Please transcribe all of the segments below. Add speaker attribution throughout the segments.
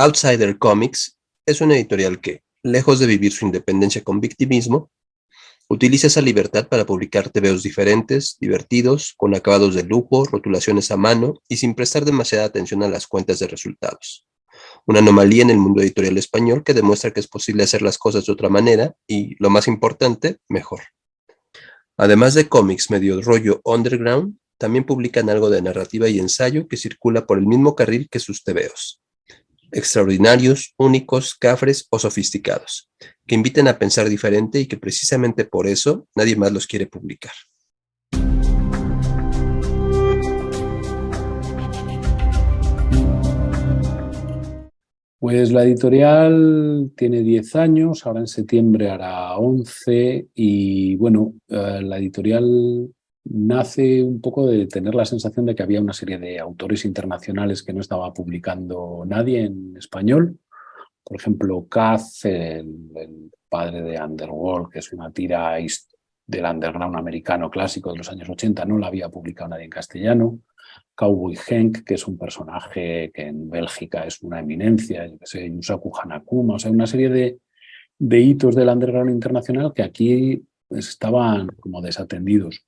Speaker 1: Outsider Comics es una editorial que, lejos de vivir su independencia con victimismo, utiliza esa libertad para publicar tebeos diferentes, divertidos, con acabados de lujo, rotulaciones a mano y sin prestar demasiada atención a las cuentas de resultados. Una anomalía en el mundo editorial español que demuestra que es posible hacer las cosas de otra manera y, lo más importante, mejor. Además de cómics medio rollo underground, también publican algo de narrativa y ensayo que circula por el mismo carril que sus tebeos. Extraordinarios, únicos, cafres o sofisticados, que inviten a pensar diferente y que precisamente por eso nadie más los quiere publicar.
Speaker 2: Pues la editorial tiene 10 años, ahora en septiembre hará 11 y bueno, la editorial nace un poco de tener la sensación de que había una serie de autores internacionales que no estaba publicando nadie en español. Por ejemplo, Kaz, el padre de Underworld, que es una tira del underground americano clásico de los años 80, no la había publicado nadie en castellano. Cowboy Henk, que es un personaje que en Bélgica es una eminencia, yo que sé, Yusaku Hanakuma, o sea, una serie de hitos del underground internacional que aquí estaban como desatendidos.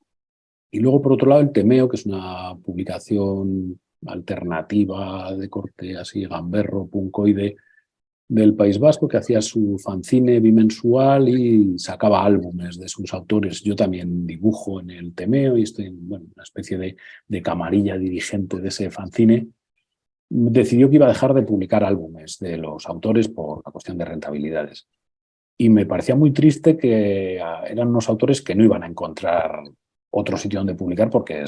Speaker 2: Y luego, por otro lado, el Temeo, que es una publicación alternativa de corte así gamberro, punkoide, del País Vasco, que hacía su fanzine bimensual y sacaba álbumes de sus autores. Yo también dibujo en el Temeo y estoy en una especie de camarilla dirigente de ese fanzine. Decidió que iba a dejar de publicar álbumes de los autores por la cuestión de rentabilidades. Y me parecía muy triste que eran unos autores que no iban a encontrar otro sitio donde publicar porque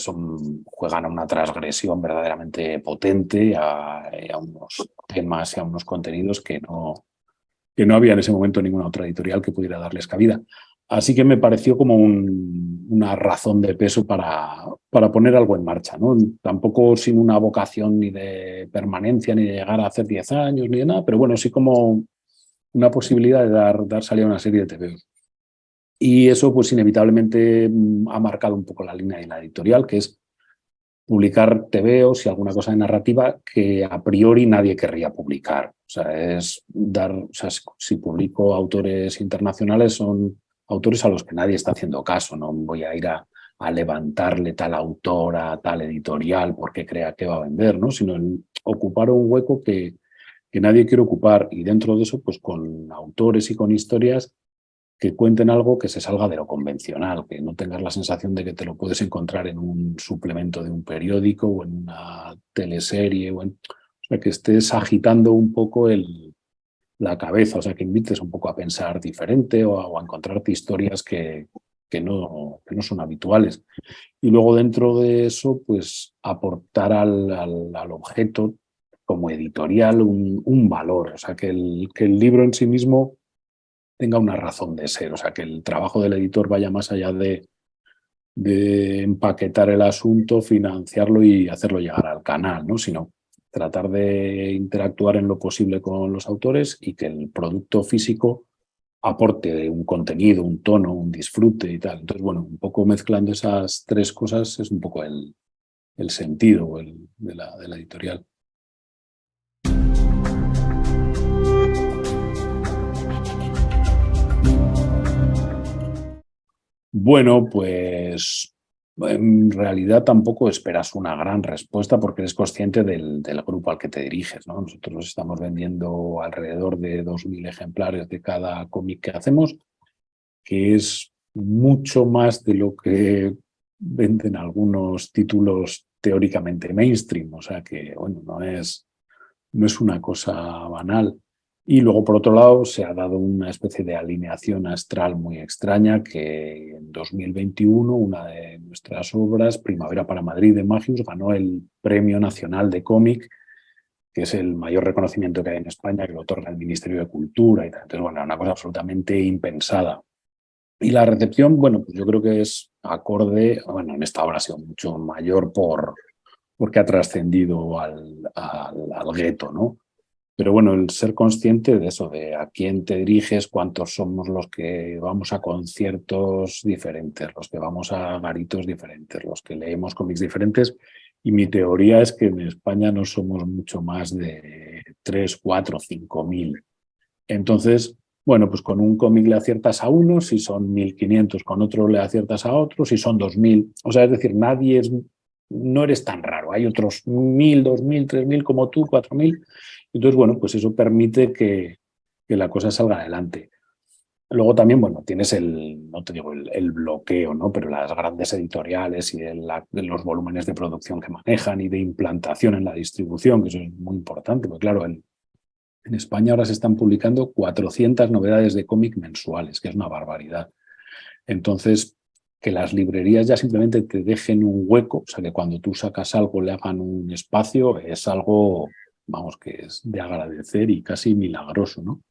Speaker 2: juegan a una transgresión verdaderamente potente a unos temas y a unos contenidos que no había en ese momento ninguna otra editorial que pudiera darles cabida. Así que me pareció como una razón de peso para poner algo en marcha, ¿no? Tampoco sin una vocación ni de permanencia, ni de llegar a hacer 10 años, ni de nada, pero bueno, sí como una posibilidad de dar salida a una serie de TVOs. Y eso pues inevitablemente ha marcado un poco la línea de la editorial, que es publicar tebeos y alguna cosa de narrativa que a priori nadie querría publicar. O sea, si publico autores internacionales son autores a los que nadie está haciendo caso. No voy a ir a levantarle tal autor a tal editorial porque crea que va a vender, ¿no? Sino ocupar un hueco que nadie quiere ocupar y dentro de eso pues con autores y con historias que cuenten algo que se salga de lo convencional, que no tengas la sensación de que te lo puedes encontrar en un suplemento de un periódico o en una teleserie, o sea, que estés agitando un poco la cabeza, o sea, que invites un poco a pensar diferente o a encontrarte historias que no son habituales. Y luego dentro de eso, pues aportar al objeto como editorial un valor, o sea, que el libro en sí mismo tenga una razón de ser, o sea, que el trabajo del editor vaya más allá de empaquetar el asunto, financiarlo y hacerlo llegar al canal, ¿no? Sino tratar de interactuar en lo posible con los autores y que el producto físico aporte un contenido, un tono, un disfrute y tal. Entonces, bueno, un poco mezclando esas tres cosas es un poco el sentido de la editorial. Bueno, pues en realidad tampoco esperas una gran respuesta porque eres consciente del grupo al que te diriges, ¿no? Nosotros estamos vendiendo alrededor de 2.000 ejemplares de cada cómic que hacemos, que es mucho más de lo que venden algunos títulos teóricamente mainstream, o sea que, bueno, no es una cosa banal. Y luego, por otro lado, se ha dado una especie de alineación astral muy extraña que en 2021 una de nuestras obras, Primavera para Madrid de Magius, ganó el Premio Nacional de Cómic, que es el mayor reconocimiento que hay en España, que lo otorga el Ministerio de Cultura y tal. Entonces, bueno, una cosa absolutamente impensada. Y la recepción, bueno, pues yo creo que es acorde, bueno, en esta obra ha sido mucho mayor porque ha trascendido al gueto, ¿no? Pero bueno, el ser consciente de eso, de a quién te diriges, cuántos somos los que vamos a conciertos diferentes, los que vamos a garitos diferentes, los que leemos cómics diferentes. Y mi teoría es que en España no somos mucho más de 3, 4, 5.000. Entonces, bueno, pues con un cómic le aciertas a uno, si son 1.500, con otro le aciertas a otro, si son 2.000. O sea, es decir, no eres tan raro. Hay otros 1.000, 2.000, 3.000 como tú, 4.000. Entonces, bueno, pues eso permite que la cosa salga adelante. Luego también, bueno, tienes no te digo el bloqueo, ¿no? Pero las grandes editoriales y de los volúmenes de producción que manejan y de implantación en la distribución, que eso es muy importante, porque claro, en España ahora se están publicando 400 novedades de cómic mensuales, que es una barbaridad. Entonces, que las librerías ya simplemente te dejen un hueco, o sea, que cuando tú sacas algo le hagan un espacio, es algo, vamos, que es de agradecer y casi milagroso, ¿no?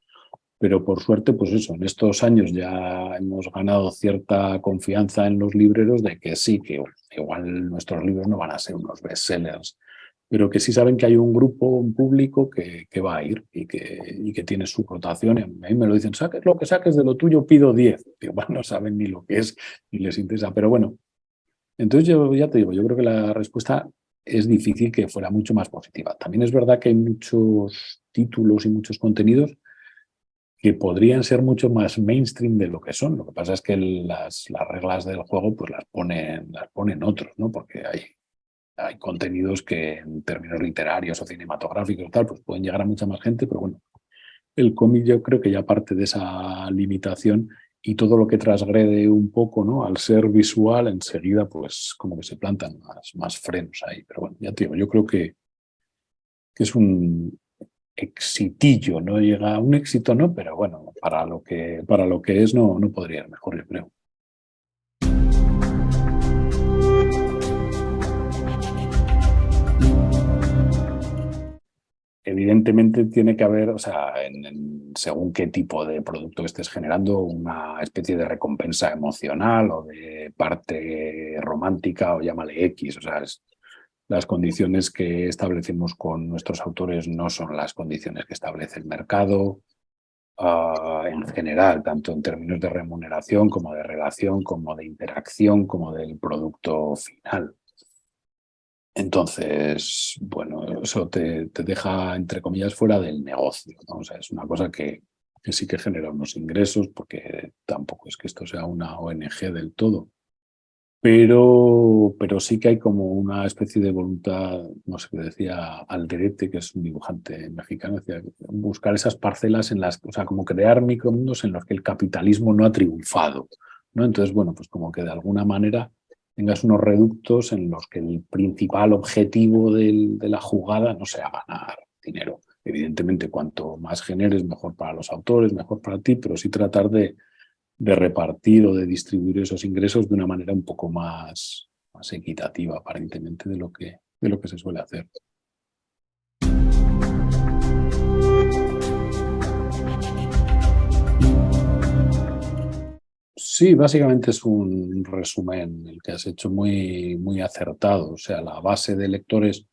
Speaker 2: Pero por suerte, pues eso, en estos años ya hemos ganado cierta confianza en los libreros de que sí, que igual nuestros libros no van a ser unos bestsellers, pero que sí saben que hay un grupo, un público que va a ir y que tiene su rotación. Y a mí me lo dicen, saques lo que saques de lo tuyo, pido 10. Igual no saben ni lo que es, ni les interesa. Pero bueno, entonces yo ya te digo, yo creo que la respuesta es difícil que fuera mucho más positiva. También es verdad que hay muchos títulos y muchos contenidos que podrían ser mucho más mainstream de lo que son. Lo que pasa es que las reglas del juego pues las ponen otros, ¿no? Porque hay contenidos que en términos literarios o cinematográficos tal, pues pueden llegar a mucha más gente, pero bueno, el cómic yo creo que ya parte de esa limitación y todo lo que transgrede un poco, ¿no? Al ser visual, enseguida pues como que se plantan más frenos ahí. Pero bueno, ya te digo, yo creo que es un exitillo, no llega a un éxito, no, pero bueno, para lo que es no podría ir mejor, yo creo. Evidentemente tiene que haber, o sea, según qué tipo de producto estés generando, una especie de recompensa emocional o de parte romántica o llámale X. O sea, las condiciones que establecemos con nuestros autores no son las condiciones que establece el mercado en general, tanto en términos de remuneración como de relación, como de interacción, como del producto final. Entonces, bueno, eso te deja, entre comillas, fuera del negocio, ¿no? O sea, es una cosa que sí que genera unos ingresos, porque tampoco es que esto sea una ONG del todo, pero sí que hay como una especie de voluntad, no sé qué decía Alderete, que es un dibujante mexicano, decía, buscar esas parcelas o sea, como crear micromundos en los que el capitalismo no ha triunfado, ¿no? Entonces, bueno, pues como que de alguna manera tengas unos reductos en los que el principal objetivo de la jugada no sea ganar dinero. Evidentemente, cuanto más generes, mejor para los autores, mejor para ti, pero sí tratar de repartir o de distribuir esos ingresos de una manera un poco más equitativa, aparentemente, de lo que se suele hacer. Sí, básicamente es un resumen el que has hecho muy, muy acertado. O sea, la base de lectores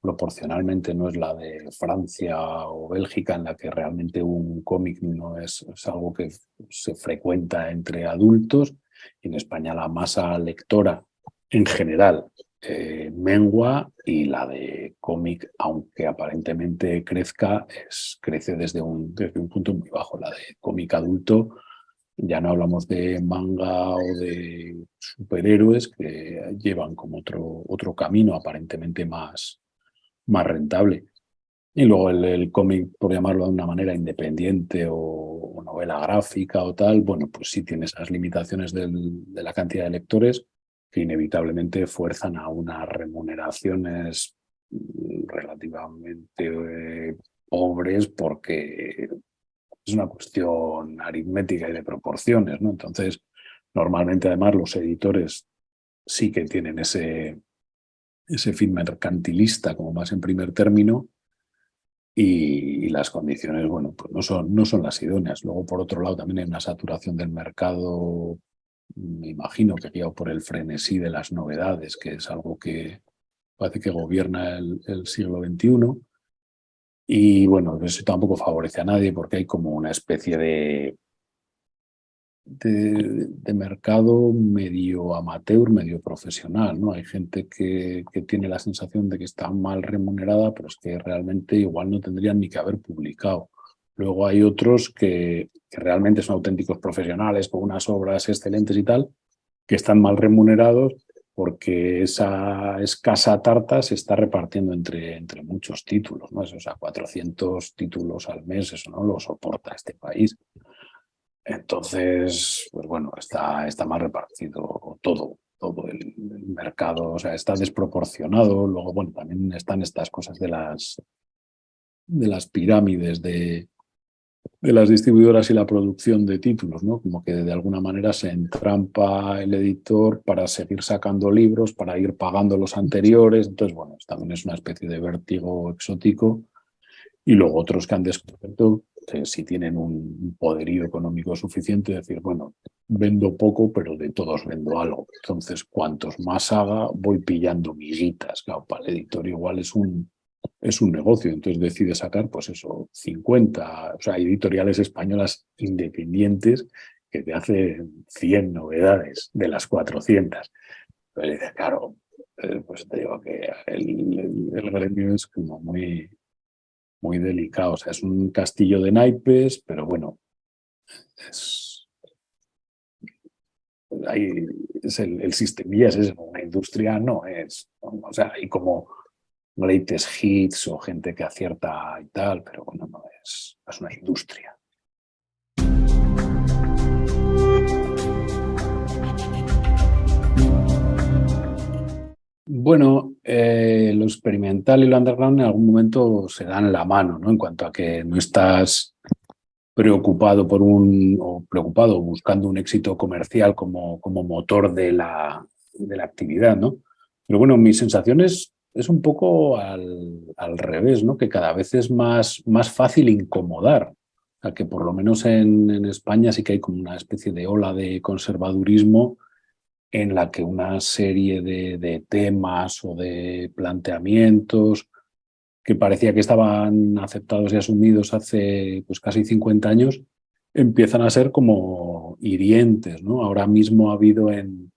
Speaker 2: proporcionalmente no es la de Francia o Bélgica, en la que realmente un cómic no es algo que se frecuenta entre adultos. Y en España la masa lectora en general mengua, y la de cómic, aunque aparentemente crezca, crece desde un punto muy bajo. La de cómic adulto, ya no hablamos de manga o de superhéroes que llevan como otro camino aparentemente más rentable. Y luego el cómic, por llamarlo de una manera, independiente o novela gráfica o tal, bueno, pues sí tiene esas limitaciones de la cantidad de lectores que inevitablemente fuerzan a unas remuneraciones relativamente pobres, porque es una cuestión aritmética y de proporciones, ¿no? Entonces, normalmente además los editores sí que tienen ese fin mercantilista como más en primer término, y las condiciones, bueno, pues no son las idóneas. Luego, por otro lado, también hay una saturación del mercado, me imagino que guiado por el frenesí de las novedades, que es algo que parece que gobierna el siglo XXI. Y bueno, eso tampoco favorece a nadie, porque hay como una especie de mercado medio amateur, medio profesional, ¿no? Hay gente que tiene la sensación de que está mal remunerada, pero es que realmente igual no tendrían ni que haber publicado. Luego hay otros que realmente son auténticos profesionales, con unas obras excelentes y tal, que están mal remunerados porque esa escasa tarta se está repartiendo entre muchos títulos, ¿no? O sea, 400 títulos al mes, eso no lo soporta este país. Entonces, pues bueno, está mal repartido todo el mercado, o sea, está desproporcionado. Luego, bueno, también están estas cosas de las pirámides de las distribuidoras y la producción de títulos, ¿no? Como que de alguna manera se entrampa el editor para seguir sacando libros, para ir pagando los anteriores. Entonces, bueno, también es una especie de vértigo exótico. Y luego otros que han descubierto que si tienen un poderío económico suficiente, decir, bueno, vendo poco, pero de todos vendo algo. Entonces, cuantos más haga, voy pillando miguitas. Claro, para el editor igual es un negocio, entonces decide sacar, pues eso, 50, o sea, editoriales españolas independientes que te hacen 100 novedades de las 400. Pero dice, claro, pues te digo que el gremio es como muy delicado, o sea, es un castillo de naipes, pero bueno, es, es el sistemilla, es una industria, no es, o sea, hay como greatest hits o gente que acierta y tal, pero bueno, no es una industria. Bueno, lo experimental y lo underground en algún momento se dan la mano, ¿no? En cuanto a que no estás preocupado o preocupado buscando un éxito comercial como motor de la actividad, ¿no? Pero bueno, mi sensación es un poco al revés, ¿no? Que cada vez es más fácil incomodar. O sea, que por lo menos en España sí que hay como una especie de ola de conservadurismo en la que una serie de temas o de planteamientos que parecía que estaban aceptados y asumidos hace pues casi 50 años, empiezan a ser como hirientes, ¿no? Ahora mismo ha habido en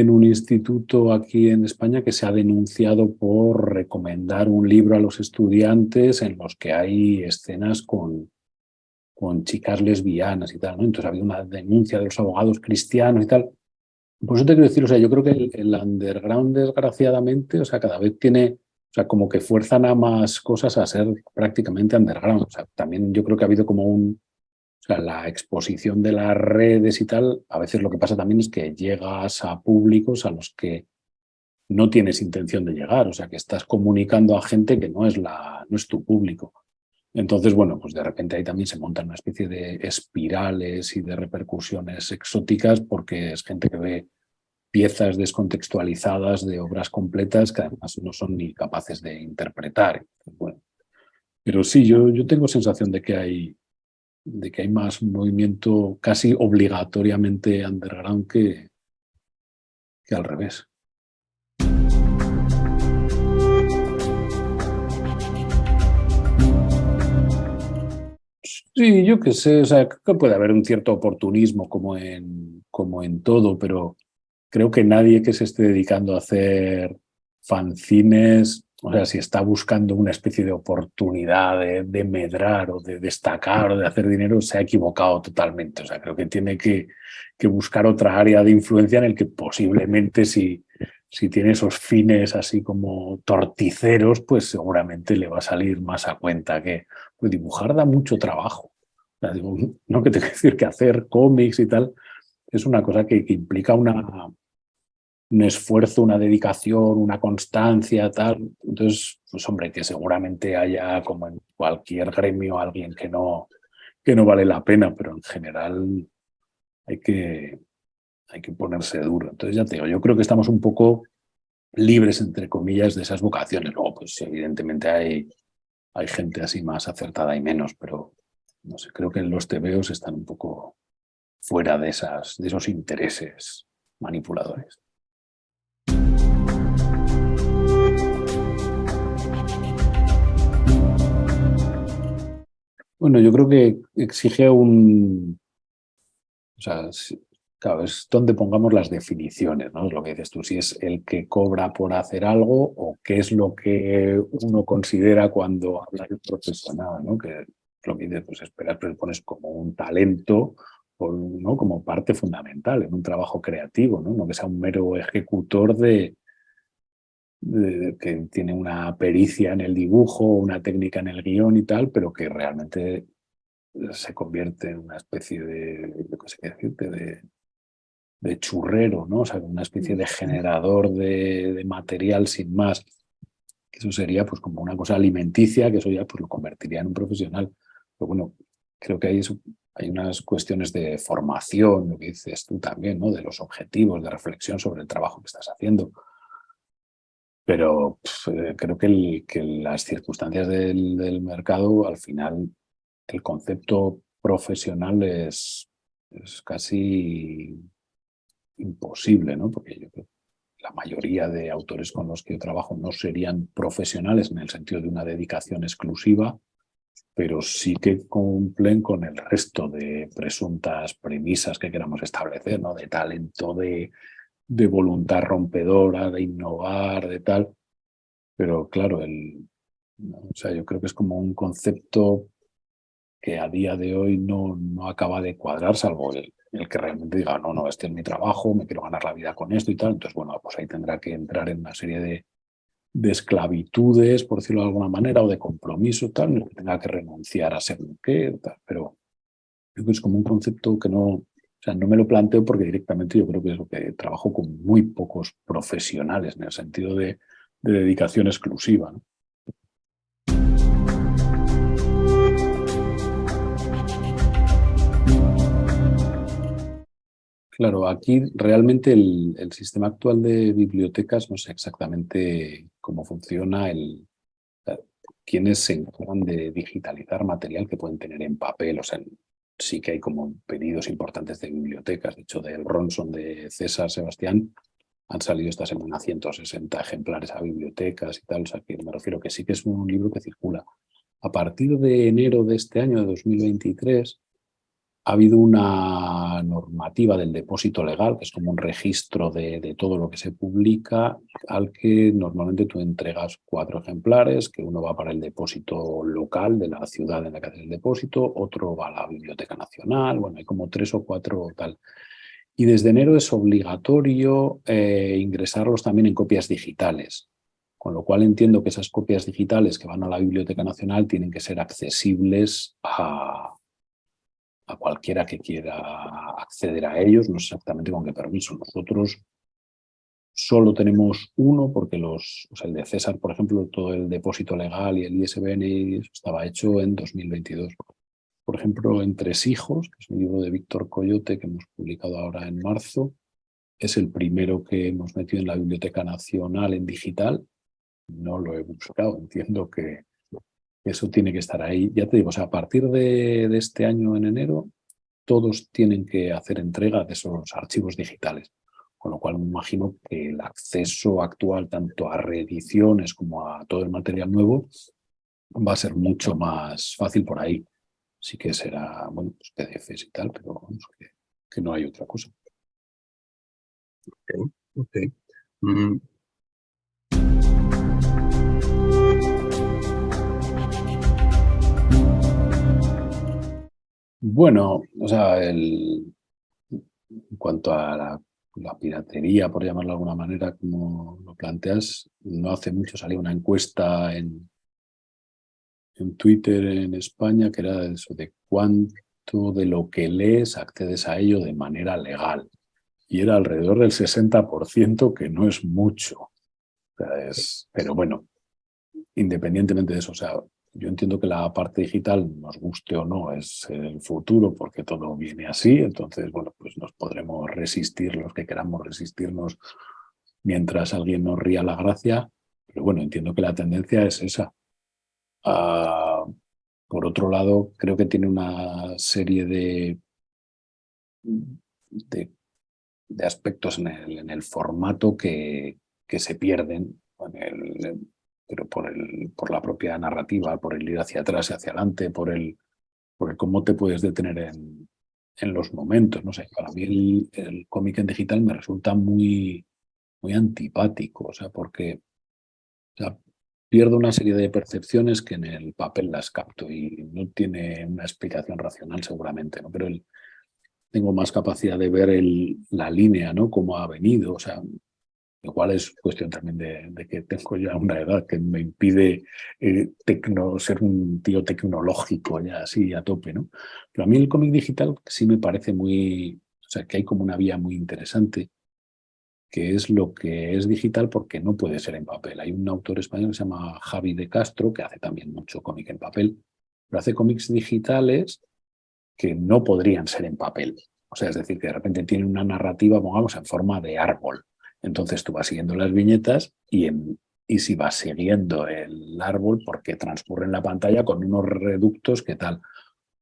Speaker 2: un instituto aquí en España que se ha denunciado por recomendar un libro a los estudiantes en los que hay escenas con chicas lesbianas y tal, ¿no? Entonces ha habido una denuncia de los abogados cristianos y tal. Por eso te quiero decir, o sea, yo creo que el underground, desgraciadamente, o sea, cada vez tiene, o sea, como que fuerzan a más cosas a ser prácticamente underground. O sea, también yo creo que ha habido como o sea, la exposición de las redes y tal, a veces lo que pasa también es que llegas a públicos a los que no tienes intención de llegar, o sea, que estás comunicando a gente que no es tu público. Entonces, bueno, pues de repente ahí también se montan una especie de espirales y de repercusiones exóticas porque es gente que ve piezas descontextualizadas de obras completas que además no son ni capaces de interpretar. Bueno, pero sí, yo tengo sensación de que hay más movimiento casi obligatoriamente underground que al revés. Sí, yo qué sé, o sea, creo que puede haber un cierto oportunismo como en todo, pero creo que nadie que se esté dedicando a hacer fanzines, o sea, si está buscando una especie de oportunidad de medrar o de destacar o de hacer dinero, se ha equivocado totalmente. O sea, creo que tiene que buscar otra área de influencia en el que posiblemente si tiene esos fines así como torticeros, pues seguramente le va a salir más a cuenta que pues dibujar da mucho trabajo. O sea, digo, no que tengo que decir que hacer cómics y tal es una cosa que implica un esfuerzo, una dedicación, una constancia, tal. Entonces, pues hombre, que seguramente haya, como en cualquier gremio, alguien que no vale la pena, pero en general hay que ponerse duro. Entonces, ya te digo, yo creo que estamos un poco libres, entre comillas, de esas vocaciones. Luego, pues evidentemente hay gente así más acertada y menos, pero no sé, creo que los tebeos están un poco fuera de esos intereses manipuladores. Bueno, yo creo que exige sea, claro, es donde pongamos las definiciones, ¿no? Es lo que dices tú, si es el que cobra por hacer algo o qué es lo que uno considera cuando habla de profesional, ¿no? Que lo que dices, pues esperar, pero pones como un talento, ¿no? Como parte fundamental en un trabajo creativo, ¿no? No que sea un mero ejecutor que tiene una pericia en el dibujo, una técnica en el guión y tal, pero que realmente se convierte en una especie de, yo qué sé qué decirte, de churrero, ¿no? O sea, una especie de generador de material sin más. Eso sería pues como una cosa alimenticia, que eso ya pues lo convertiría en un profesional. Pero bueno, creo que hay unas cuestiones de formación, lo que dices tú también, ¿no? De los objetivos, de reflexión sobre el trabajo que estás haciendo. Pero creo que las circunstancias del mercado, al final, el concepto profesional es casi imposible, ¿no? Porque yo creo que la mayoría de autores con los que yo trabajo no serían profesionales en el sentido de una dedicación exclusiva, pero sí que cumplen con el resto de presuntas premisas que queramos establecer, ¿no? De talento, de voluntad rompedora, de innovar, de tal. Pero claro, ¿no? O sea, yo creo que es como un concepto que a día de hoy no acaba de cuadrar, salvo el que realmente diga, no, no, este es mi trabajo, me quiero ganar la vida con esto y tal. Entonces, bueno, pues ahí tendrá que entrar en una serie de esclavitudes, por decirlo de alguna manera, o de compromiso, tal, en el que tenga que renunciar a ser lo que, tal. Pero creo que es como un concepto que no, o sea, no me lo planteo porque directamente yo creo que es lo que trabajo con muy pocos profesionales en el sentido de dedicación exclusiva, ¿no? Claro, aquí realmente el sistema actual de bibliotecas no sé exactamente cómo funciona, quiénes se encargan de digitalizar material que pueden tener en papel. O sea, sí que hay como pedidos importantes de bibliotecas. De hecho, del Ronson de César Sebastián han salido esta semana 160 ejemplares a bibliotecas y tal. O sea, que me refiero que sí que es un libro que circula. A partir de enero de este año, de 2023, ha habido una normativa del depósito legal, que es como un registro de todo lo que se publica, al que normalmente tú entregas 4 ejemplares, que uno va para el depósito local de la ciudad en la que haces el depósito, otro va a la Biblioteca Nacional, bueno, hay como 3 o 4 tal. Y desde enero es obligatorio ingresarlos también en copias digitales, con lo cual entiendo que esas copias digitales que van a la Biblioteca Nacional tienen que ser accesibles a cualquiera que quiera acceder a ellos, no sé exactamente con qué permiso. Nosotros solo tenemos uno porque o sea, el de César, por ejemplo, todo el depósito legal y el ISBN estaba hecho en 2022. Por ejemplo, en Tres Hijos, que es un libro de Víctor Coyote que hemos publicado ahora en marzo, es el primero que hemos metido en la Biblioteca Nacional en digital. No lo he buscado, entiendo que eso tiene que estar ahí. Ya te digo, o sea, a partir de este año en enero, todos tienen que hacer entrega de esos archivos digitales. Con lo cual me imagino que el acceso actual tanto a reediciones como a todo el material nuevo va a ser mucho más fácil por ahí. Sí que será, bueno, pues PDFs y tal, pero vamos, que no hay otra cosa.
Speaker 1: Ok, ok. Mm,
Speaker 2: Bueno, o sea, en cuanto a la piratería, por llamarlo de alguna manera, como lo planteas, no hace mucho salió una encuesta en Twitter en España que era eso de cuánto de lo que lees accedes a ello de manera legal. Y era alrededor del 60%, que no es mucho. O sea, pero bueno, independientemente de eso, o sea, yo entiendo que la parte digital, nos guste o no, es el futuro porque todo viene así. Entonces, bueno, pues nos podremos resistir los que queramos resistirnos mientras alguien nos ría la gracia. Pero bueno, entiendo que la tendencia es esa. Ah, por otro lado, creo que tiene una serie de, de aspectos en el formato que se pierden, pero por la propia narrativa, por el ir hacia atrás y hacia adelante, por el cómo te puedes detener en los momentos, no sé, para mí el cómic en digital me resulta muy, muy antipático, o sea, porque o sea, pierdo una serie de percepciones que en el papel las capto y no tiene una explicación racional seguramente, ¿no? Pero tengo más capacidad de ver la línea, ¿no? Cómo ha venido, o sea, igual es cuestión también de que tengo ya una edad que me impide ser un tío tecnológico ya así a tope, ¿no? Pero a mí el cómic digital sí me parece muy, o sea, que hay como una vía muy interesante, que es lo que es digital porque no puede ser en papel. Hay un autor español que se llama Javi de Castro, que hace también mucho cómic en papel, pero hace cómics digitales que no podrían ser en papel. O sea, es decir, que de repente tiene una narrativa, pongamos, en forma de árbol. Entonces tú vas siguiendo las viñetas y si vas siguiendo el árbol, porque transcurre en la pantalla con unos reductos que tal,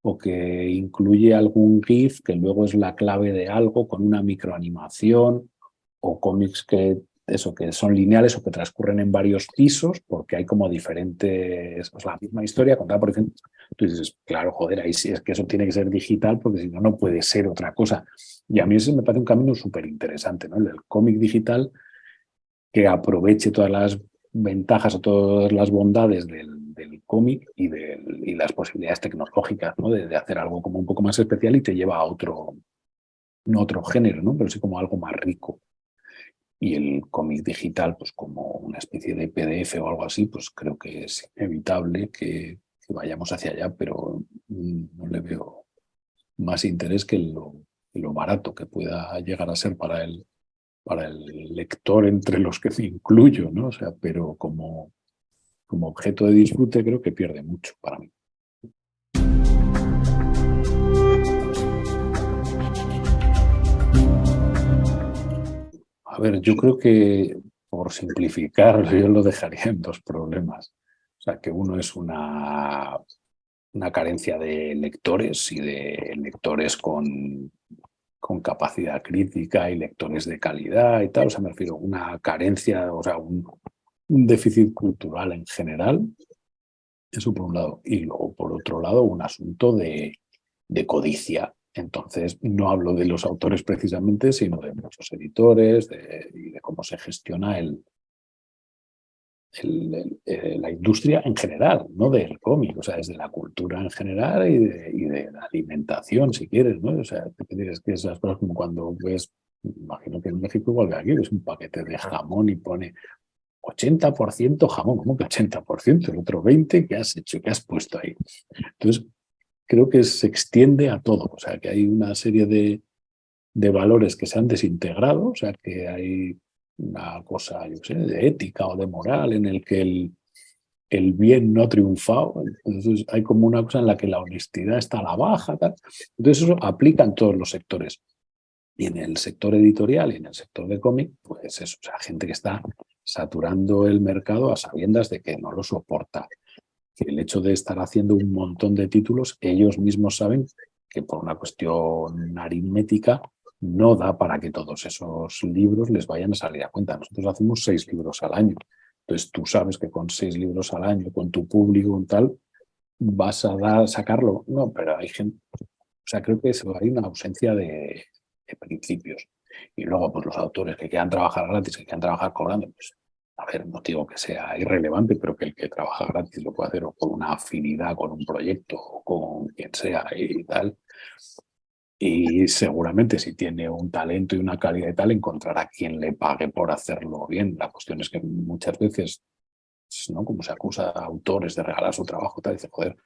Speaker 2: o que incluye algún GIF que luego es la clave de algo con una microanimación, o cómics que son lineales o que transcurren en varios pisos porque hay como diferentes, pues la misma historia contada por ejemplo. Tú dices, claro, joder, ahí sí es que eso tiene que ser digital porque si no, no puede ser otra cosa. Y a mí ese me parece un camino súper interesante, ¿no? El del cómic digital que aproveche todas las ventajas o todas las bondades del cómic y las posibilidades tecnológicas, ¿no? De hacer algo como un poco más especial y te lleva a otro, no otro género, ¿no? Pero sí como algo más rico. Y el cómic digital, pues como una especie de PDF o algo así, pues creo que es inevitable que vayamos hacia allá, pero no le veo más interés que lo barato que pueda llegar a ser para el lector entre los que me incluyo, ¿no? O sea, pero como objeto de disfrute creo que pierde mucho para mí. A ver, yo creo que por simplificar, yo lo dejaría en dos problemas. O sea, que uno es una carencia de lectores y de lectores con capacidad crítica y lectores de calidad y tal. O sea, me refiero a una carencia, o sea, un déficit cultural en general. Eso por un lado. Y luego, por otro lado, un asunto de codicia. Entonces, no hablo de los autores precisamente, sino de muchos editores y de cómo se gestiona la industria en general, no del cómic, o sea, desde la cultura en general y de la alimentación, si quieres, ¿no? O sea, es que esas cosas como cuando ves, imagino que en México igual que aquí, ves un paquete de jamón y pone 80% jamón, ¿cómo que 80%? El otro 20% ¿qué has hecho? ¿Qué has puesto ahí? Entonces, creo que se extiende a todo, o sea, que hay una serie de valores que se han desintegrado, o sea, que hay una cosa, yo sé, de ética o de moral en el que el bien no ha triunfado. Entonces hay como una cosa en la que la honestidad está a la baja. Tal. Entonces eso aplica en todos los sectores. Y en el sector editorial y en el sector de cómic, pues eso, o sea, gente que está saturando el mercado a sabiendas de que no lo soporta. Que el hecho de estar haciendo un montón de títulos, ellos mismos saben que por una cuestión aritmética no da para que todos esos libros les vayan a salir a cuenta. Nosotros hacemos 6 libros al año. Entonces tú sabes que con 6 libros al año, con tu público y tal, vas a sacarlo. No, pero hay gente, o sea, creo que hay una ausencia de principios. Y luego, pues los autores que quieran trabajar gratis, que quieran trabajar cobrando, pues a ver, no digo que sea irrelevante, pero que el que trabaja gratis lo puede hacer o con una afinidad con un proyecto o con quien sea y tal. Y seguramente si tiene un talento y una calidad y tal, encontrará quien le pague por hacerlo bien. La cuestión es que muchas veces, ¿no? Como se acusa a autores de regalar su trabajo, tal, dice, joder,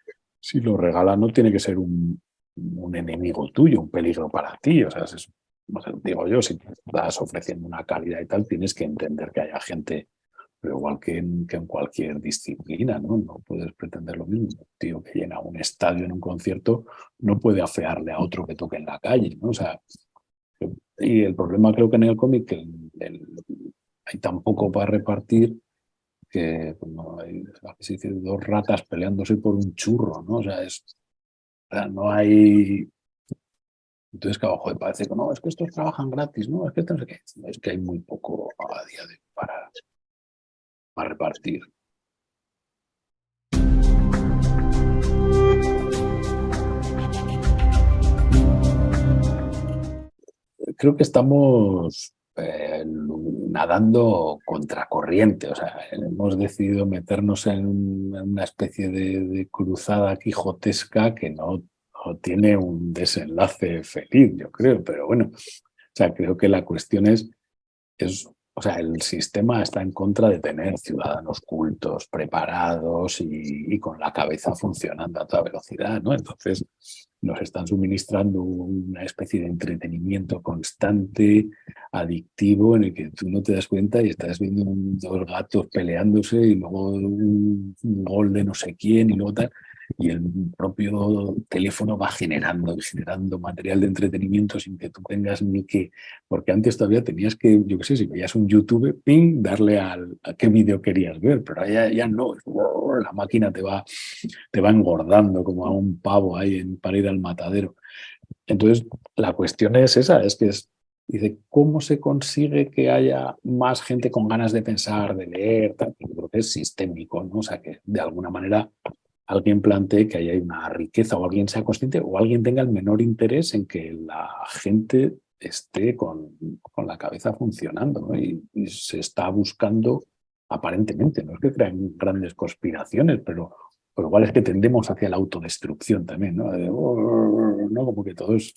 Speaker 2: si lo regala no tiene que ser un enemigo tuyo, un peligro para ti. O sea, digo yo, si estás ofreciendo una calidad y tal, tienes que entender que haya gente, pero igual que en cualquier disciplina, ¿no? No puedes pretender lo mismo. Un tío que llena un estadio en un concierto no puede afearle a otro que toque en la calle, ¿no? O sea, y el problema creo que en el cómic que hay tan poco para repartir que pues, no hay, se dice, 2 ratas peleándose por un churro, ¿no? O sea, no hay. Entonces, claro, joder, parece que no, es que estos trabajan gratis, ¿no? Es que, no sé qué. Es que hay muy poco a día de hoy para repartir. creo que estamos nadando contracorriente. O sea, hemos decidido meternos en una especie de cruzada quijotesca que no tiene un desenlace feliz, yo creo. Pero bueno, o sea, creo que la cuestión o sea, el sistema está en contra de tener ciudadanos cultos, preparados y con la cabeza funcionando a toda velocidad, ¿no? Entonces, nos están suministrando una especie de entretenimiento constante, adictivo, en el que tú no te das cuenta y estás viendo dos gatos peleándose y luego un gol de no sé quién y luego tal. Y el propio teléfono va generando y generando material de entretenimiento sin que tú tengas ni que... Porque antes todavía tenías que, yo qué sé, si veías un YouTube, ping, darle a qué vídeo querías ver, pero ya no, la máquina te va engordando como a un pavo ahí para ir al matadero. Entonces, la cuestión es esa, dice, ¿cómo se consigue que haya más gente con ganas de pensar, de leer? Tal? Yo creo que es sistémico, ¿no? O sea, que de alguna manera alguien plantee que haya una riqueza o alguien sea consciente o alguien tenga el menor interés en que la gente esté con la cabeza funcionando, ¿no? Y se está buscando, aparentemente, no es que crean grandes conspiraciones, pero igual es que tendemos hacia la autodestrucción también, ¿no? ¿No? Como que todo es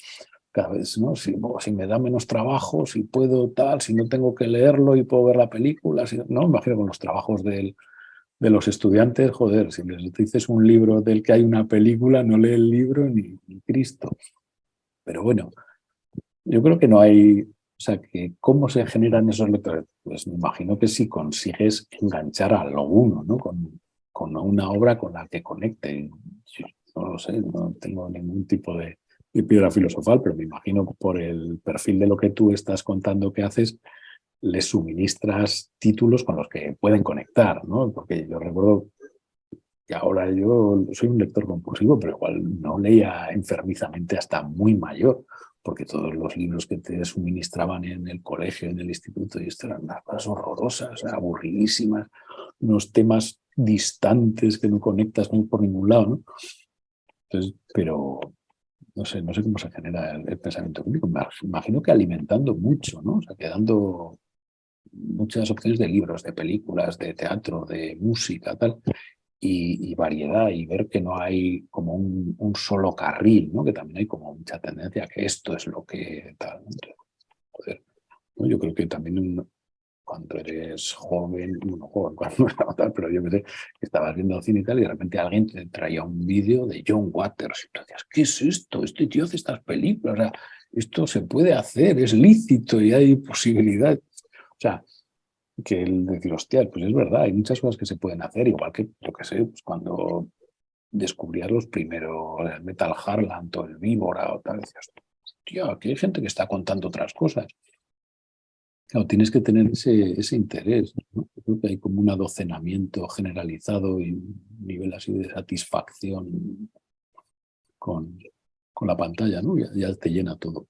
Speaker 2: cada vez, ¿no? Si me da menos trabajo, si puedo tal, si no tengo que leerlo y puedo ver la película, ¿no? Me imagino con los trabajos de los estudiantes, joder, si les dices un libro del que hay una película, no lee el libro ni Cristo. Pero bueno, yo creo que no hay, o sea, que ¿cómo se generan esos lectores? Pues me imagino que si consigues enganchar a alguno, ¿no? Con una obra con la que conecte. Yo no lo sé, no tengo ningún tipo de piedra filosofal, pero me imagino que por el perfil de lo que tú estás contando que haces, les suministras títulos con los que pueden conectar, ¿no? Porque yo recuerdo que ahora yo soy un lector compulsivo, pero igual no leía enfermizamente hasta muy mayor, porque todos los libros que te suministraban en el colegio, en el instituto, y esto eran unas cosas horrorosas, aburridísimas, unos temas distantes que no conectas por ningún lado, ¿no? Entonces, pero no sé cómo se genera el pensamiento crítico. Me imagino que alimentando mucho, ¿no? O sea, que dando muchas opciones de libros, de películas, de teatro, de música, tal, y variedad, y ver que no hay como un solo carril, ¿no? Que también hay como mucha tendencia a que esto es lo que tal. Entonces, joder, ¿no? Yo creo que también cuando eres joven, bueno, joven, cuando era tal, pero yo que sé, que estabas viendo cine y tal, y de repente alguien te traía un vídeo de John Waters, y tú decías, ¿qué es esto? Este tío hace estas películas, o sea, esto se puede hacer, es lícito y hay posibilidad. O sea, que el decir, hostia, pues es verdad, hay muchas cosas que se pueden hacer, igual que, yo qué sé, pues cuando descubrías los primeros, el Metal Harland o el Víbora o tal, decías, hostia, aquí hay gente que está contando otras cosas. Claro, tienes que tener ese interés, ¿no? Yo creo que hay como un adocenamiento generalizado y un nivel así de satisfacción con, con la pantalla, ¿no? Ya te llena todo.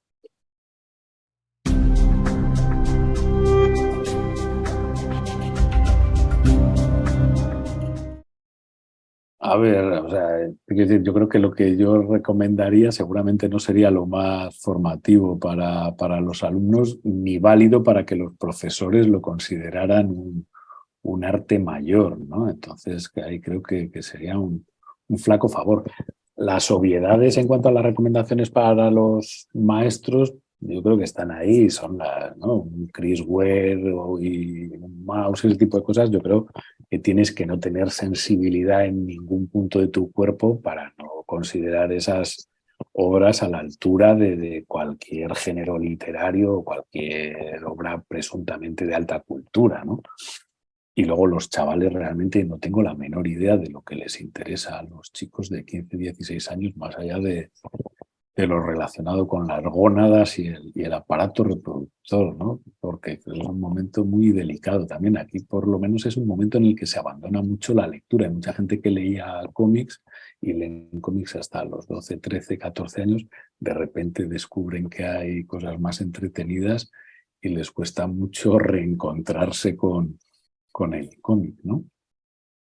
Speaker 2: A ver, o sea, quiero decir, yo creo que lo que yo recomendaría seguramente no sería lo más formativo para los alumnos, ni válido para que los profesores lo consideraran un arte mayor, ¿no? Entonces, que ahí creo que sería un flaco favor. Las obviedades en cuanto a las recomendaciones para los maestros, yo creo que están ahí, son ¿no? Un Chris Ware y un mouse, ese tipo de cosas, yo creo que tienes que no tener sensibilidad en ningún punto de tu cuerpo para no considerar esas obras a la altura de cualquier género literario o cualquier obra presuntamente de alta cultura, ¿no? Y luego los chavales realmente no tengo la menor idea de lo que les interesa a los chicos de 15, 16 años, más allá de lo relacionado con las gónadas y el aparato reproductor, ¿no? Porque es un momento muy delicado también. Aquí por lo menos es un momento en el que se abandona mucho la lectura. Hay mucha gente que leía cómics y leen cómics hasta los 12, 13, 14 años. De repente descubren que hay cosas más entretenidas y les cuesta mucho reencontrarse con el cómic, ¿no?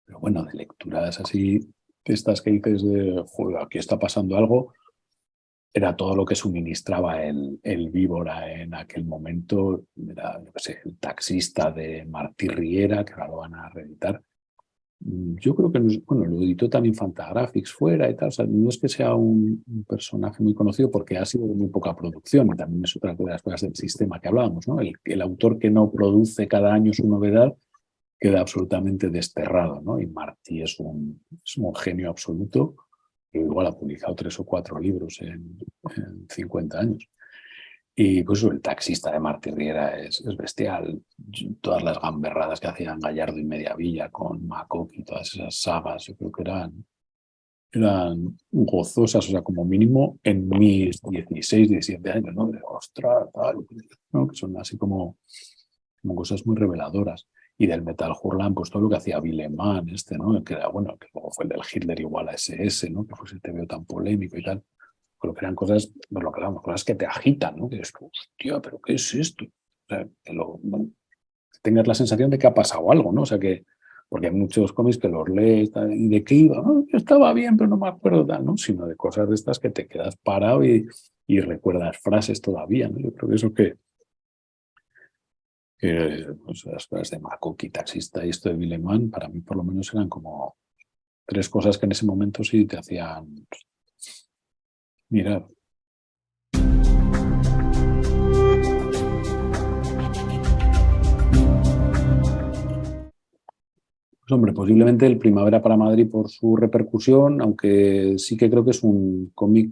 Speaker 2: Pero bueno, de lecturas así, estas que dices de, joder, aquí está pasando algo, era todo lo que suministraba el Víbora en aquel momento. Era, yo qué sé, El taxista de Martí Riera, que ahora lo van a reeditar. Yo creo que, bueno, lo editó también Fantagraphics fuera y tal. O sea, no es que sea un personaje muy conocido porque ha sido de muy poca producción, y también es otra de las cosas del sistema que hablábamos, ¿no? El autor que no produce cada año su novedad queda absolutamente desterrado, ¿no? Y Martí es un genio absoluto, pero igual ha publicado 3 o 4 libros en 50 años. Y pues El taxista de Martí Riera es bestial. Todas las gamberradas que hacían Gallardo y Mediavilla con Macoque y todas esas sagas, yo creo que eran gozosas, o sea, como mínimo en mis 16, 17 años, ¿no? De ostras, tal, ¿no? Que son así como cosas muy reveladoras. Y del Metal Hurlan, pues todo lo que hacía Villeman, ¿no? Que era, bueno, que luego fue el del Hitler igual a SS, ¿no? Que fue ese TVO tan polémico y tal. Pero que eran cosas, pues lo que hablamos, cosas que te agitan, ¿no? Que dices, hostia, ¿pero qué es esto? O sea, bueno, que tengas la sensación de que ha pasado algo, ¿no? O sea, que, porque hay muchos cómics que los lees y de qué iba, ¿no? Yo estaba bien, pero no me acuerdo tal, ¿no? Sino de cosas de estas que te quedas parado y recuerdas frases todavía, ¿no? Yo creo que eso pues las cosas de Macoque, taxista y esto de Villeman, para mí por lo menos eran como 3 cosas que en ese momento sí te hacían mirar. Pues hombre, posiblemente el Primavera para Madrid por su repercusión, aunque sí que creo que es un cómic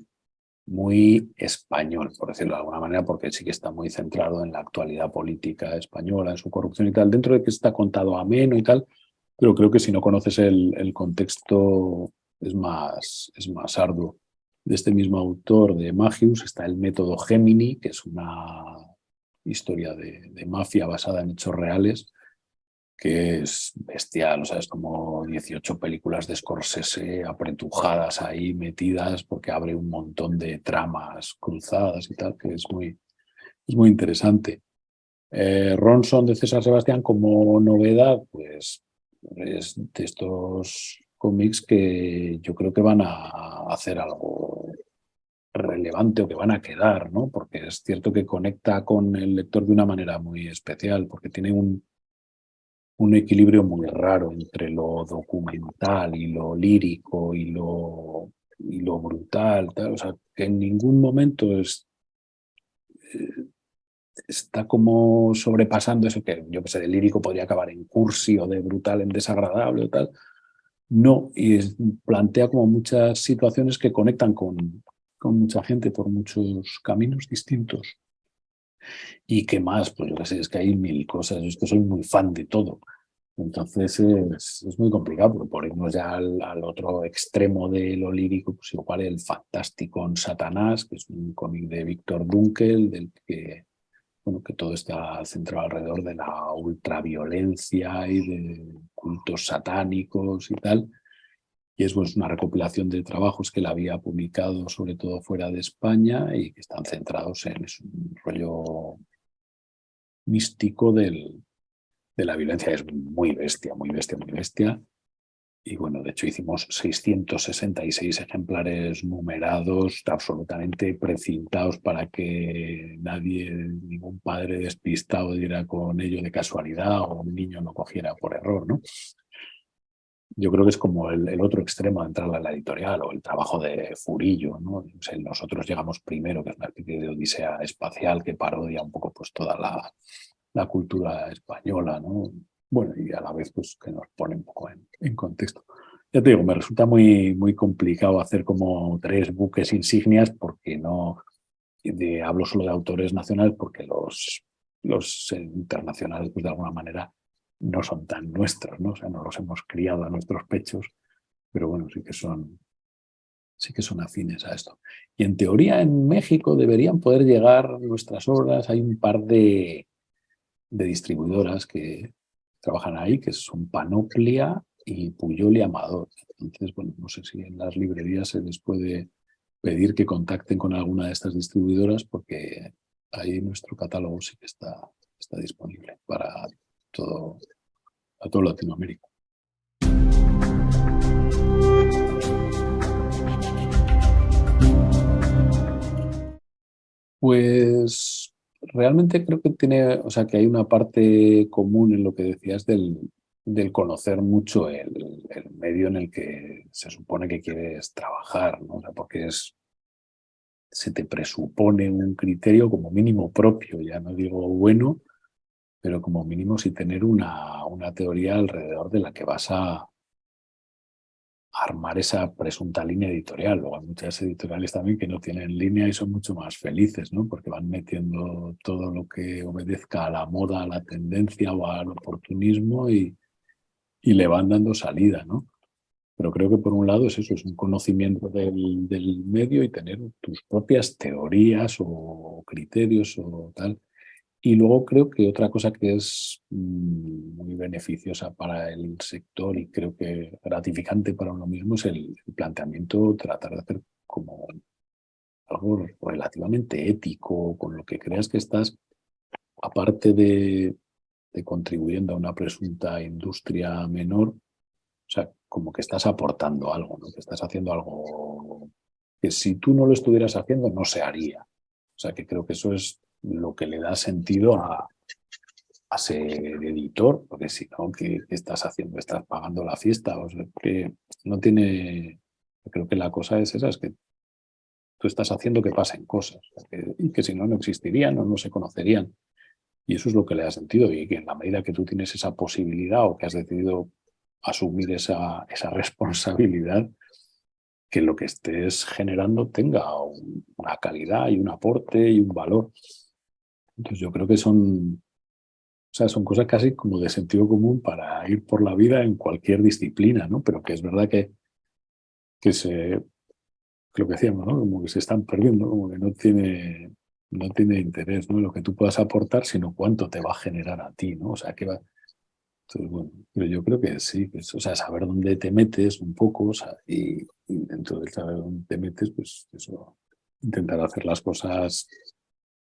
Speaker 2: muy español, por decirlo de alguna manera, porque sí que está muy centrado en la actualidad política española, en su corrupción y tal, dentro de que está contado ameno y tal, pero creo que si no conoces el contexto es más arduo. De este mismo autor de Magius está El método Gemini, que es una historia de mafia basada en hechos reales, que es bestial, o sea, es como 18 películas de Scorsese apretujadas ahí, metidas, porque abre un montón de tramas cruzadas y tal, que es muy interesante. Ronson de César Sebastián como novedad, pues es de estos cómics que yo creo que van a hacer algo relevante o que van a quedar, ¿no? Porque es cierto que conecta con el lector de una manera muy especial, porque tiene un equilibrio muy raro entre lo documental y lo lírico y lo brutal, tal. O sea, que en ningún momento está como sobrepasando eso que, yo que sé, de lírico podría acabar en cursi o de brutal en desagradable o tal. No, y plantea como muchas situaciones que conectan con mucha gente por muchos caminos distintos. ¿Y qué más? Pues yo qué sé, es que hay 1000 cosas. Yo es que soy muy fan de todo. Entonces es muy complicado, porque por irnos ya al otro extremo de lo lírico, pues igual el fantástico en Satanás, que es un cómic de Víctor Dunkel, del que, bueno, que todo está centrado alrededor de la ultraviolencia y de cultos satánicos y tal. Y es pues, una recopilación de trabajos que él había publicado, sobre todo fuera de España, y que están centrados en un rollo místico de la violencia. Es muy bestia, muy bestia, muy bestia. Y bueno, de hecho hicimos 666 ejemplares numerados, absolutamente precintados para que nadie, ningún padre despistado diera con ello de casualidad o un niño no cogiera por error, ¿no? Yo creo que es como el otro extremo de entrar a la editorial o el trabajo de Furillo, ¿no? O sea, nosotros llegamos primero, que es una especie de odisea espacial que parodia un poco pues toda la cultura española, ¿no? Bueno, y a la vez pues que nos pone un poco en contexto. Ya te digo, me resulta muy complicado hacer como 3 buques insignias porque no hablo solo de autores nacionales porque los internacionales pues de alguna manera no son tan nuestros, ¿no? O sea, no los hemos criado a nuestros pechos, pero bueno, sí que son afines a esto. Y en teoría en México deberían poder llegar nuestras obras. Hay un par de distribuidoras que trabajan ahí, que son Panoplia y Puyol y Amador. Entonces, bueno, no sé si en las librerías se les puede pedir que contacten con alguna de estas distribuidoras, porque ahí nuestro catálogo sí que está disponible para todo Latinoamérica. Pues realmente creo que tiene, o sea, que hay una parte común en lo que decías del conocer mucho el medio en el que se supone que quieres trabajar, ¿no? O sea, porque se te presupone un criterio como mínimo propio, ya no digo bueno, pero como mínimo sí tener una teoría alrededor de la que vas a armar esa presunta línea editorial. Luego hay muchas editoriales también que no tienen línea y son mucho más felices, ¿no? Porque van metiendo todo lo que obedezca a la moda, a la tendencia o al oportunismo y le van dando salida, ¿no? Pero creo que por un lado es eso, es un conocimiento del medio y tener tus propias teorías o criterios o tal. Y luego creo que otra cosa que es muy beneficiosa para el sector y creo que gratificante para uno mismo es el planteamiento, tratar de hacer como algo relativamente ético, con lo que creas que estás, aparte de contribuyendo a una presunta industria menor, o sea, como que estás aportando algo, ¿no? Que estás haciendo algo que si tú no lo estuvieras haciendo no se haría. O sea, que creo que eso es lo que le da sentido a ser editor, porque si no, ¿qué estás haciendo? ¿Estás pagando la fiesta? O sea, que no tiene... Creo que la cosa es esa, es que tú estás haciendo que pasen cosas, o sea, y que si no, no existirían o no se conocerían. Y eso es lo que le da sentido y que en la medida que tú tienes esa posibilidad o que has decidido asumir esa responsabilidad, que lo que estés generando tenga una calidad y un aporte y un valor. Entonces yo creo que o sea, son cosas casi como de sentido común para ir por la vida en cualquier disciplina, ¿no? Pero que es verdad que lo que decíamos, ¿no? Como que se están perdiendo, como que no tiene interés, ¿no? Lo que tú puedas aportar, sino cuánto te va a generar a ti, ¿no? O sea, que va. Entonces, bueno, pero yo creo que sí, o sea, saber dónde te metes un poco, o sea, y dentro de saber dónde te metes, pues eso, intentar hacer las cosas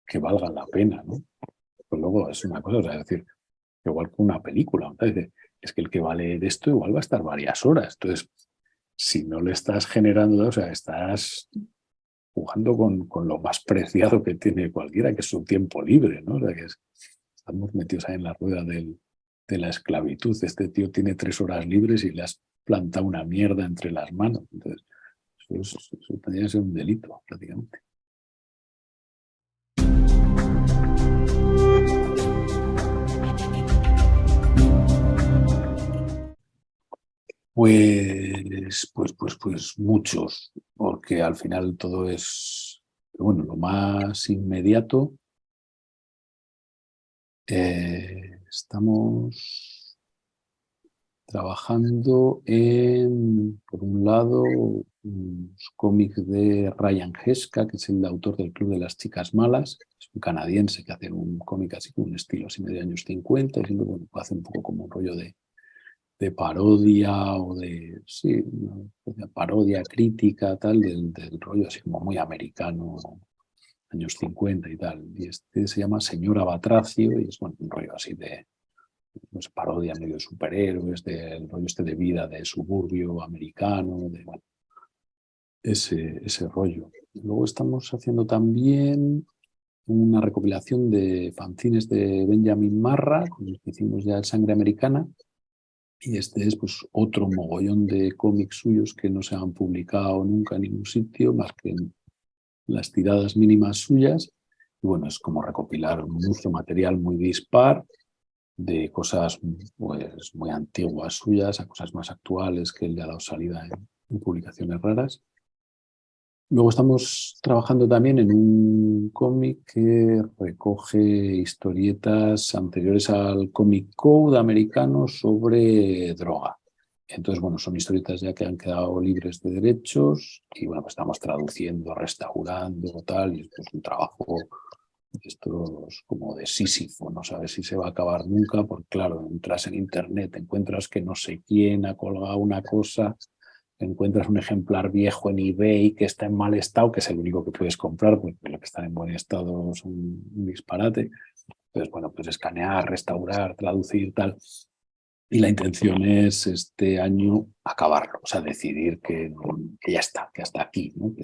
Speaker 2: que valgan la pena, ¿no? Pues luego es una cosa, o sea, es decir, igual que una película, ¿no? Es que el que va a leer esto igual va a estar varias horas. Entonces, si no le estás generando, o sea, estás jugando con lo más preciado que tiene cualquiera, que es su tiempo libre, ¿no? O sea, estamos metidos ahí en la rueda de la esclavitud. Este tío tiene 3 horas libres y le has plantado una mierda entre las manos. Entonces, eso tendría que ser un delito, prácticamente. Pues muchos, porque al final todo es, bueno, lo más inmediato. Estamos trabajando por un lado, unos cómics de Ryan Heska, que es el autor del Club de las Chicas Malas. Es un canadiense que hace un cómic así con un estilo así medio años 50 y siempre, bueno, hace un poco como un rollo de parodia o sí, una parodia crítica, tal, del rollo así como muy americano, años 50 y tal. Y este se llama Señora Batracio y es, bueno, un rollo así pues, parodia medio de superhéroes, del rollo este de vida de suburbio americano, de bueno, ese rollo. Luego estamos haciendo también una recopilación de fanzines de Benjamin Marra, con los que hicimos ya el Sangre Americana. Y este es pues otro mogollón de cómics suyos que no se han publicado nunca en ningún sitio, más que en las tiradas mínimas suyas. Y bueno, es como recopilar mucho material muy dispar, de cosas pues, muy antiguas suyas a cosas más actuales que él le ha dado salida en publicaciones raras. Luego estamos trabajando también en un cómic que recoge historietas anteriores al Comic Code americano sobre droga. Entonces, bueno, son historietas ya que han quedado libres de derechos y, bueno, pues estamos traduciendo, restaurando, tal, y esto es un trabajo de estos como de Sísifo, no sabes si se va a acabar nunca, porque claro, entras en internet, encuentras que no sé quién ha colgado una cosa, encuentras un ejemplar viejo en eBay que está en mal estado, que es el único que puedes comprar, porque lo que está en buen estado es un disparate. Entonces, bueno, pues escanear, restaurar, traducir, tal. Y la intención es este año acabarlo, o sea, decidir que ya está, que hasta aquí, ¿no? Que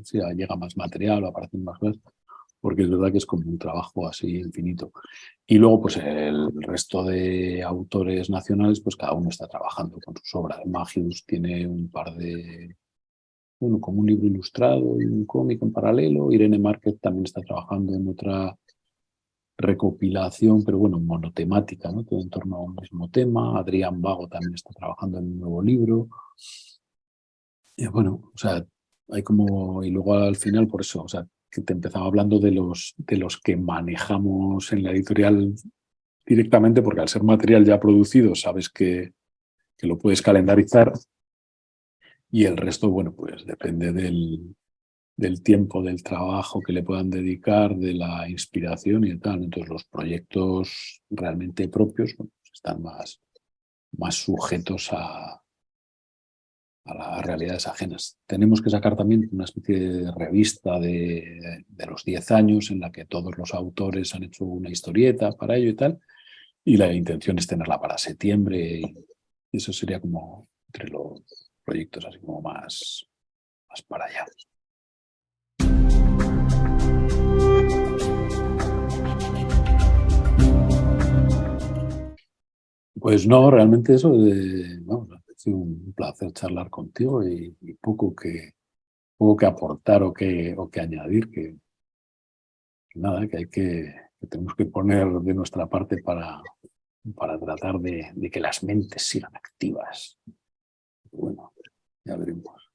Speaker 2: si llega más material o aparecen más cosas, porque es verdad que es como un trabajo así infinito. Y luego, pues el resto de autores nacionales, pues cada uno está trabajando con sus obras. Magius tiene un par de, bueno, como un libro ilustrado y un cómic en paralelo. Irene Márquez también está trabajando en otra recopilación, pero bueno, monotemática, ¿no? Todo en torno a un mismo tema. Adrián Vago también está trabajando en un nuevo libro. Y bueno, o sea, hay como, y luego al final, por eso, o sea, que te empezaba hablando de los que manejamos en la editorial directamente, porque al ser material ya producido, sabes que lo puedes calendarizar, y el resto, bueno, pues depende del tiempo, del trabajo que le puedan dedicar, de la inspiración y tal. Entonces, los proyectos realmente propios, bueno, pues están más sujetos a las realidades ajenas. Tenemos que sacar también una especie de revista de los 10 años en la que todos los autores han hecho una historieta para ello y tal, y la intención es tenerla para septiembre, y eso sería como entre los proyectos así como más para allá. Pues no, realmente eso, vamos, ha sido un placer charlar contigo, y poco que aportar o que añadir, que nada, que tenemos que poner de nuestra parte para tratar de que las mentes sigan activas. Bueno, ya veremos.